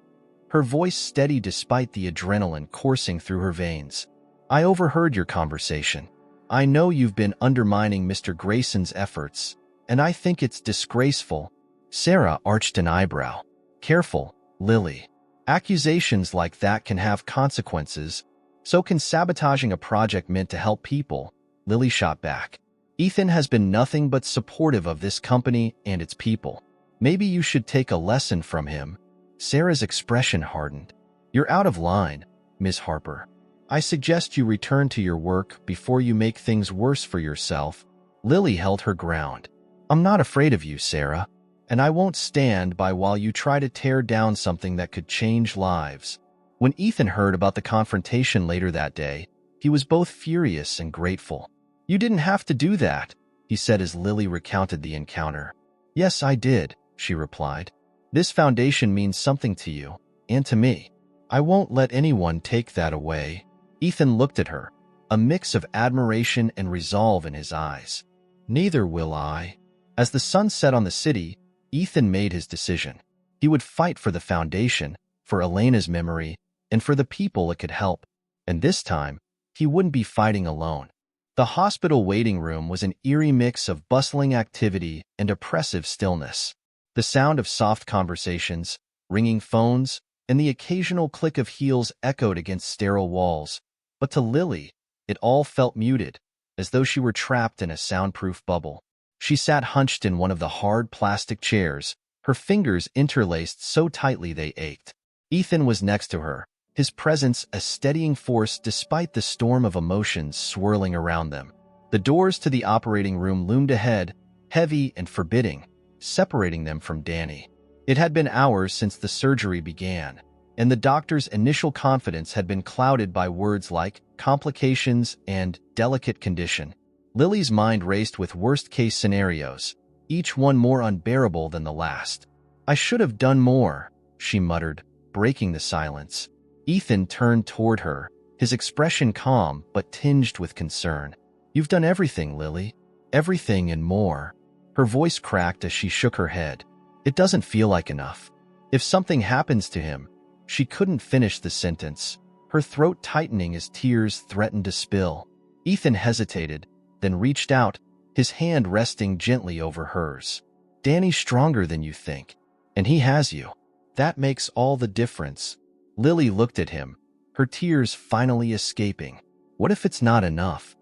her voice steady despite the adrenaline coursing through her veins. "I overheard your conversation. I know you've been undermining Mr. Grayson's efforts, and I think it's disgraceful." Sarah arched an eyebrow. "Careful, Lily. Accusations like that can have consequences. So can sabotaging a project meant to help people." Lily shot back. "Ethan has been nothing but supportive of this company and its people. Maybe you should take a lesson from him." Sarah's expression hardened. "You're out of line, Miss Harper. I suggest you return to your work before you make things worse for yourself." Lily held her ground. I'm not afraid of you, Sarah, and I won't stand by while you try to tear down something that could change lives. When Ethan heard about the confrontation later that day, he was both furious and grateful. You didn't have to do that, he said as Lily recounted the encounter. Yes, I did, she replied. This foundation means something to you, and to me. I won't let anyone take that away. Ethan looked at her, a mix of admiration and resolve in his eyes. Neither will I. As the sun set on the city, Ethan made his decision. He would fight for the foundation, for Elena's memory, and for the people it could help. And this time, he wouldn't be fighting alone. The hospital waiting room was an eerie mix of bustling activity and oppressive stillness. The sound of soft conversations, ringing phones, and the occasional click of heels echoed against sterile walls. But to Lily, it all felt muted, as though she were trapped in a soundproof bubble. She sat hunched in one of the hard plastic chairs, her fingers interlaced so tightly they ached. Ethan was next to her, his presence a steadying force despite the storm of emotions swirling around them. The doors to the operating room loomed ahead, heavy and forbidding, separating them from Danny. It had been hours since the surgery began, and the doctor's initial confidence had been clouded by words like complications and delicate condition. Lily's mind raced with worst-case scenarios, each one more unbearable than the last. I should have done more, she muttered, breaking the silence. Ethan turned toward her, his expression calm but tinged with concern. You've done everything, Lily. Everything and more. Her voice cracked as she shook her head. It doesn't feel like enough. If something happens to him, she couldn't finish the sentence, her throat tightening as tears threatened to spill. Ethan hesitated, then reached out, his hand resting gently over hers. Danny's stronger than you think, and he has you. That makes all the difference. Lily looked at him, her tears finally escaping. What if it's not enough?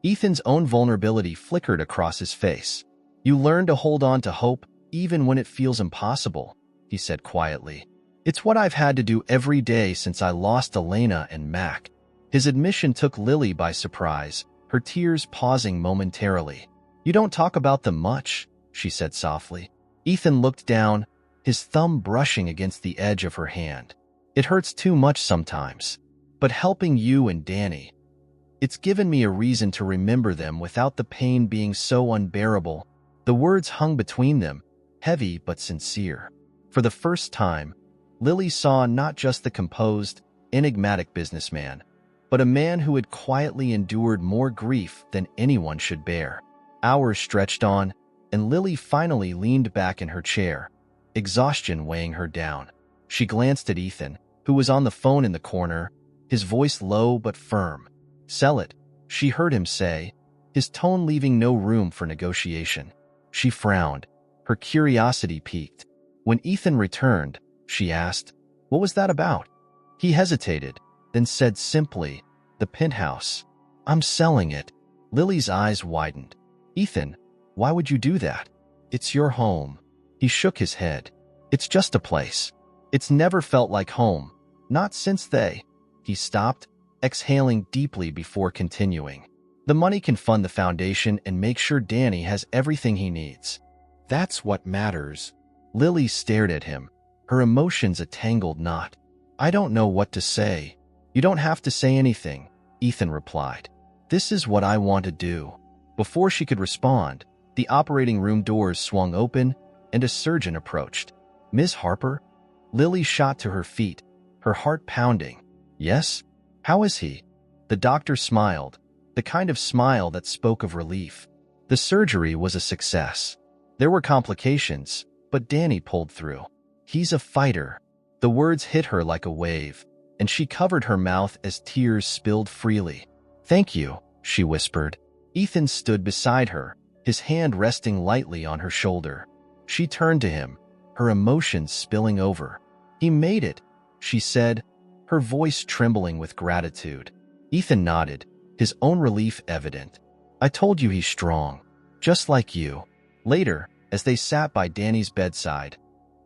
Ethan's own vulnerability flickered across his face. You learn to hold on to hope even when it feels impossible, he said quietly. It's what I've had to do every day since I lost Elena and Mac. His admission took Lily by surprise, her tears pausing momentarily. You don't talk about them much, she said softly. Ethan looked down, his thumb brushing against the edge of her hand. It hurts too much sometimes, but helping you and Danny, it's given me a reason to remember them without the pain being so unbearable. The words hung between them, heavy but sincere. For the first time, Lily saw not just the composed, enigmatic businessman, but a man who had quietly endured more grief than anyone should bear. Hours stretched on, and Lily finally leaned back in her chair, exhaustion weighing her down. She glanced at Ethan, who was on the phone in the corner, his voice low but firm. Sell it, she heard him say, his tone leaving no room for negotiation. She frowned, her curiosity piqued. When Ethan returned, she asked, what was that about? He hesitated, then said simply, the penthouse. I'm selling it. Lily's eyes widened. Ethan, why would you do that? It's your home. He shook his head. It's just a place. It's never felt like home. Not since they. He stopped, exhaling deeply before continuing. The money can fund the foundation and make sure Danny has everything he needs. That's what matters. Lily stared at him, her emotions a tangled knot. I don't know what to say. You don't have to say anything, Ethan replied. This is what I want to do. Before she could respond, the operating room doors swung open and a surgeon approached. Ms. Harper? Lily shot to her feet, her heart pounding. Yes? How is he? The doctor smiled, the kind of smile that spoke of relief. The surgery was a success. There were complications, but Danny pulled through. He's a fighter. The words hit her like a wave, and she covered her mouth as tears spilled freely. Thank you, she whispered. Ethan stood beside her, his hand resting lightly on her shoulder. She turned to him, her emotions spilling over. He made it, she said, her voice trembling with gratitude. Ethan nodded, his own relief evident. I told you he's strong, just like you. Later, as they sat by Danny's bedside,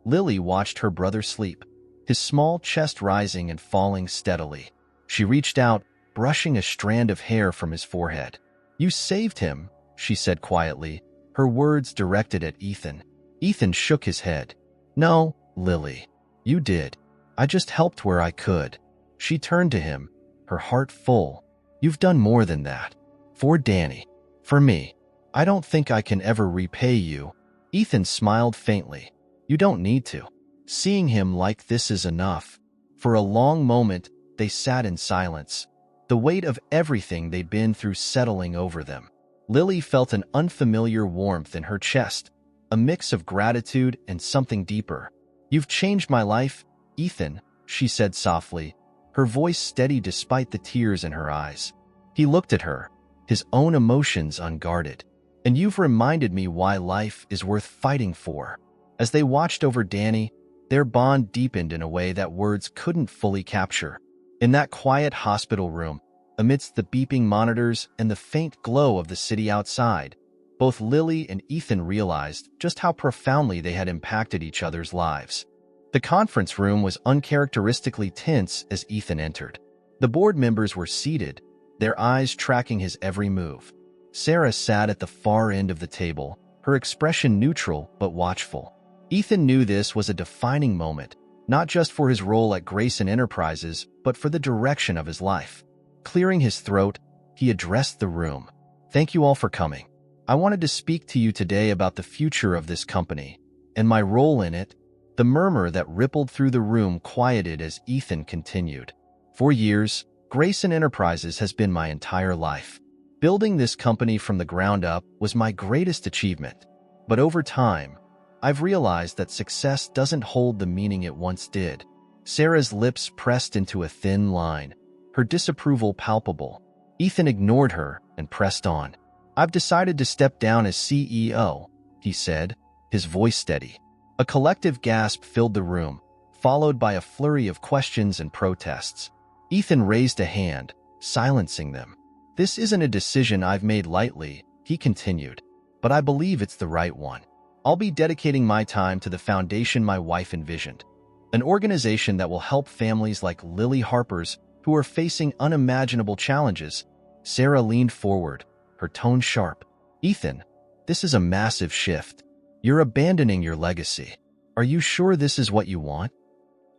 Lily watched her brother sleep, his small chest rising and falling steadily. She reached out, brushing a strand of hair from his forehead. You saved him, she said quietly, her words directed at Ethan. Ethan shook his head. No, Lily. You did. I just helped where I could. She turned to him, her heart full. You've done more than that. For Danny. For me. I don't think I can ever repay you. Ethan smiled faintly. You don't need to. Seeing him like this is enough. For a long moment, they sat in silence, the weight of everything they'd been through settling over them. Lily felt an unfamiliar warmth in her chest, a mix of gratitude and something deeper. You've changed my life, Ethan, she said softly, her voice steady despite the tears in her eyes. He looked at her, his own emotions unguarded. And you've reminded me why life is worth fighting for. As they watched over Danny, their bond deepened in a way that words couldn't fully capture. In that quiet hospital room, amidst the beeping monitors and the faint glow of the city outside, both Lily and Ethan realized just how profoundly they had impacted each other's lives. The conference room was uncharacteristically tense as Ethan entered. The board members were seated, their eyes tracking his every move. Sarah sat at the far end of the table, her expression neutral but watchful. Ethan knew this was a defining moment, not just for his role at Grayson Enterprises, but for the direction of his life. Clearing his throat, he addressed the room. Thank you all for coming. I wanted to speak to you today about the future of this company and my role in it. The murmur that rippled through the room quieted as Ethan continued. For years, Grayson Enterprises has been my entire life. Building this company from the ground up was my greatest achievement. But over time, I've realized that success doesn't hold the meaning it once did. Sarah's lips pressed into a thin line, her disapproval palpable. Ethan ignored her and pressed on. I've decided to step down as CEO, he said, his voice steady. A collective gasp filled the room, followed by a flurry of questions and protests. Ethan raised a hand, silencing them. This isn't a decision I've made lightly, he continued, but I believe it's the right one. I'll be dedicating my time to the foundation my wife envisioned, an organization that will help families like Lily Harper's who are facing unimaginable challenges. Sarah leaned forward, her tone sharp. Ethan, this is a massive shift. You're abandoning your legacy. Are you sure this is what you want?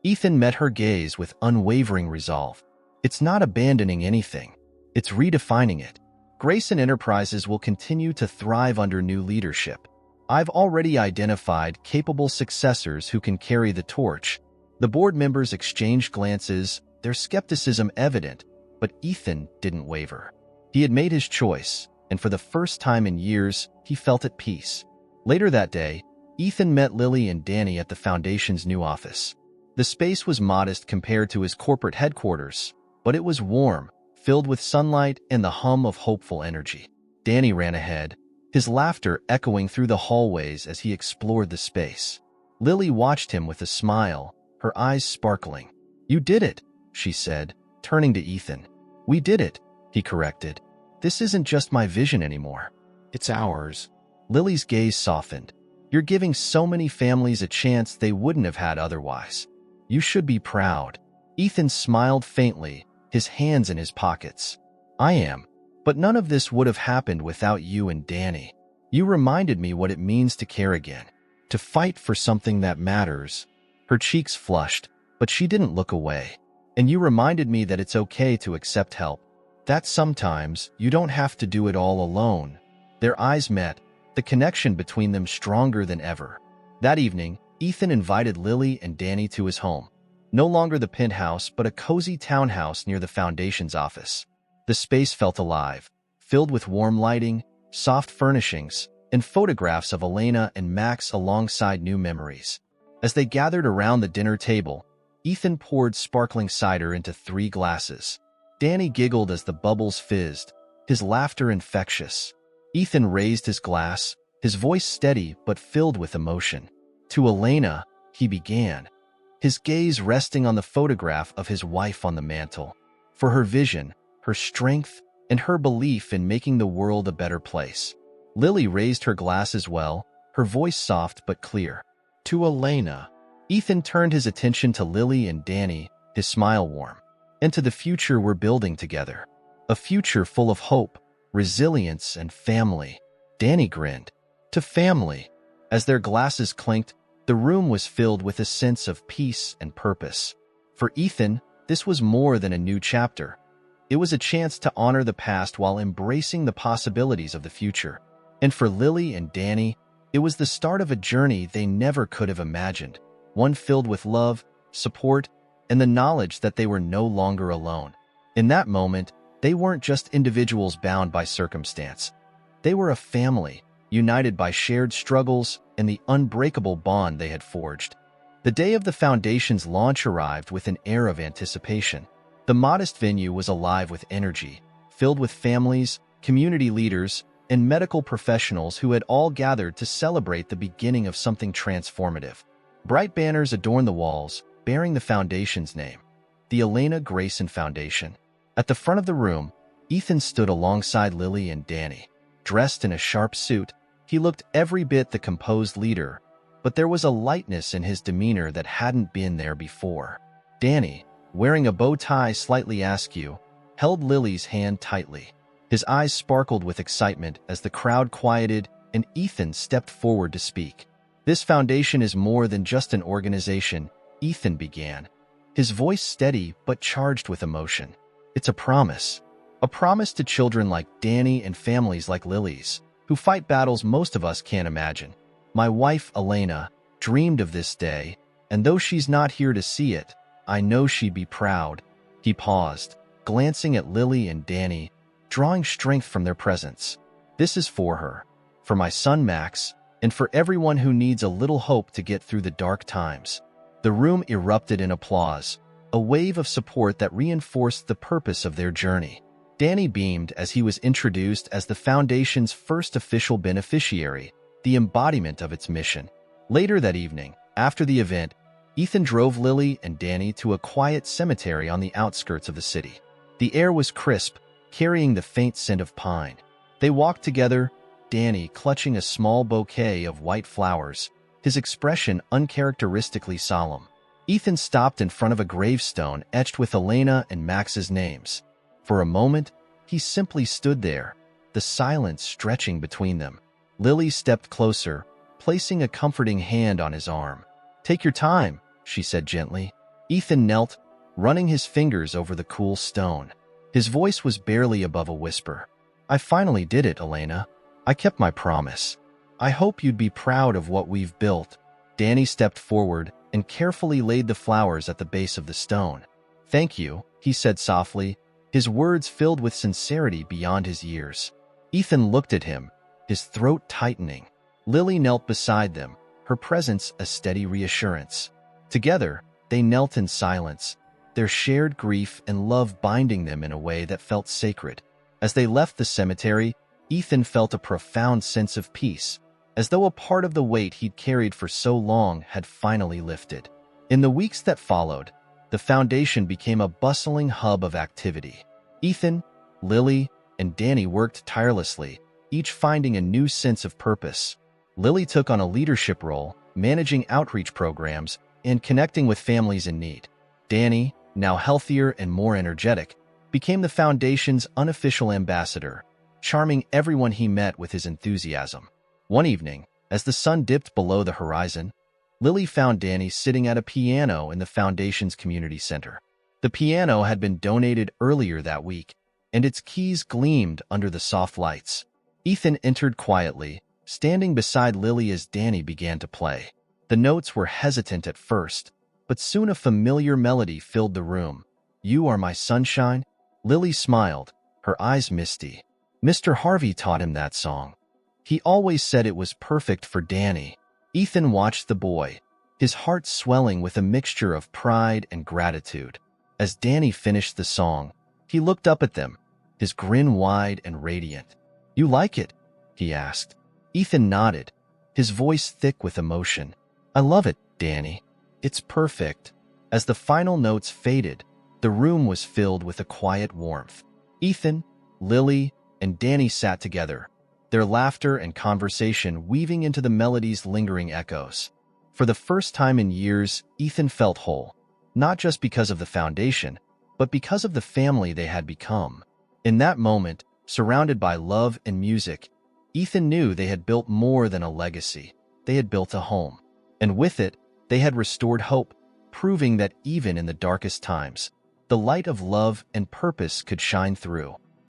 Ethan met her gaze with unwavering resolve. It's not abandoning anything. It's redefining it. Grayson Enterprises will continue to thrive under new leadership. I've already identified capable successors who can carry the torch. The board members exchanged glances, their skepticism evident, but Ethan didn't waver. He had made his choice, and for the first time in years, he felt at peace. Later that day, Ethan met Lily and Danny at the foundation's new office. The space was modest compared to his corporate headquarters, but it was warm, filled with sunlight and the hum of hopeful energy. Danny ran ahead, his laughter echoing through the hallways as he explored the space. Lily watched him with a smile, her eyes sparkling. You did it, she said, turning to Ethan. We did it, he corrected. This isn't just my vision anymore. It's ours. Lily's gaze softened. You're giving so many families a chance they wouldn't have had otherwise. You should be proud. Ethan smiled faintly, his hands in his pockets. I am. But none of this would have happened without you and Danny. You reminded me what it means to care again, to fight for something that matters. Her cheeks flushed, but she didn't look away. And you reminded me that it's okay to accept help. That sometimes you don't have to do it all alone. Their eyes met, the connection between them stronger than ever. That evening, Ethan invited Lily and Danny to his home. No longer the penthouse, but a cozy townhouse near the foundation's office. The space felt alive, filled with warm lighting, soft furnishings, and photographs of Elena and Max alongside new memories. As they gathered around the dinner table, Ethan poured sparkling cider into 3 glasses. Danny giggled as the bubbles fizzed, his laughter infectious. Ethan raised his glass, his voice steady but filled with emotion. To Elena, he began, his gaze resting on the photograph of his wife on the mantel. For her vision, her strength, and her belief in making the world a better place. Lily raised her glass as well, her voice soft but clear. To Elena. Ethan turned his attention to Lily and Danny, his smile warm. And to the future we're building together. A future full of hope, resilience, and family. Danny grinned. to family. As their glasses clinked, the room was filled with a sense of peace and purpose. For Ethan, this was more than a new chapter. It was a chance to honor the past while embracing the possibilities of the future. And for Lily and Danny, it was the start of a journey they never could have imagined, one filled with love, support, and the knowledge that they were no longer alone. In that moment, they weren't just individuals bound by circumstance. They were a family, united by shared struggles and the unbreakable bond they had forged. The day of the foundation's launch arrived with an air of anticipation. The modest venue was alive with energy, filled with families, community leaders, and medical professionals who had all gathered to celebrate the beginning of something transformative. Bright banners adorned the walls, bearing the foundation's name, the Elena Grayson Foundation. At the front of the room, Ethan stood alongside Lily and Danny. Dressed in a sharp suit, he looked every bit the composed leader, but there was a lightness in his demeanor that hadn't been there before. Danny, wearing a bow tie slightly askew, held Lily's hand tightly. His eyes sparkled with excitement as the crowd quieted and Ethan stepped forward to speak. "This foundation is more than just an organization," Ethan began, his voice steady but charged with emotion. "It's a promise to children like Danny and families like Lily's, who fight battles most of us can't imagine. My wife, Elena, dreamed of this day, and though she's not here to see it, I know she'd be proud." He paused, glancing at Lily and Danny, drawing strength from their presence. "This is for her, for my son Max, and for everyone who needs a little hope to get through the dark times." The room erupted in applause, a wave of support that reinforced the purpose of their journey. Danny beamed as he was introduced as the foundation's first official beneficiary, the embodiment of its mission. Later that evening, after the event, Ethan drove Lily and Danny to a quiet cemetery on the outskirts of the city. The air was crisp, carrying the faint scent of pine. They walked together, Danny clutching a small bouquet of white flowers, his expression uncharacteristically solemn. Ethan stopped in front of a gravestone etched with Elena and Max's names. For a moment, he simply stood there, the silence stretching between them. Lily stepped closer, placing a comforting hand on his arm. "Take your time," she said gently. Ethan knelt, running his fingers over the cool stone. His voice was barely above a whisper. "I finally did it, Elena. I kept my promise. I hope you'd be proud of what we've built." Danny stepped forward and carefully laid the flowers at the base of the stone. "Thank you," he said softly, his words filled with sincerity beyond his years. Ethan looked at him, his throat tightening. Lily knelt beside them, her presence a steady reassurance. Together, they knelt in silence, their shared grief and love binding them in a way that felt sacred. As they left the cemetery, Ethan felt a profound sense of peace, as though a part of the weight he'd carried for so long had finally lifted. In the weeks that followed, the foundation became a bustling hub of activity. Ethan, Lily, and Danny worked tirelessly, each finding a new sense of purpose. Lily took on a leadership role, managing outreach programs and connecting with families in need. Danny, now healthier and more energetic, became the foundation's unofficial ambassador, charming everyone he met with his enthusiasm. One evening, as the sun dipped below the horizon, Lily found Danny sitting at a piano in the foundation's community center. The piano had been donated earlier that week, and its keys gleamed under the soft lights. Ethan entered quietly, standing beside Lily as Danny began to play. The notes were hesitant at first, but soon a familiar melody filled the room. "You are my sunshine?" Lily smiled, her eyes misty. Mr. Harvey taught him that song. He always said it was perfect for Danny. Ethan watched the boy, his heart swelling with a mixture of pride and gratitude. As Danny finished the song, he looked up at them, his grin wide and radiant. "You like it?" he asked. Ethan nodded, his voice thick with emotion. "I love it, Danny. It's perfect." As the final notes faded, the room was filled with a quiet warmth. Ethan, Lily, and Danny sat together, their laughter and conversation weaving into the melody's lingering echoes. For the first time in years, Ethan felt whole, not just because of the foundation, but because of the family they had become. In that moment, surrounded by love and music, Ethan knew they had built more than a legacy. They had built a home. And with it, they had restored hope, proving that even in the darkest times, the light of love and purpose could shine through.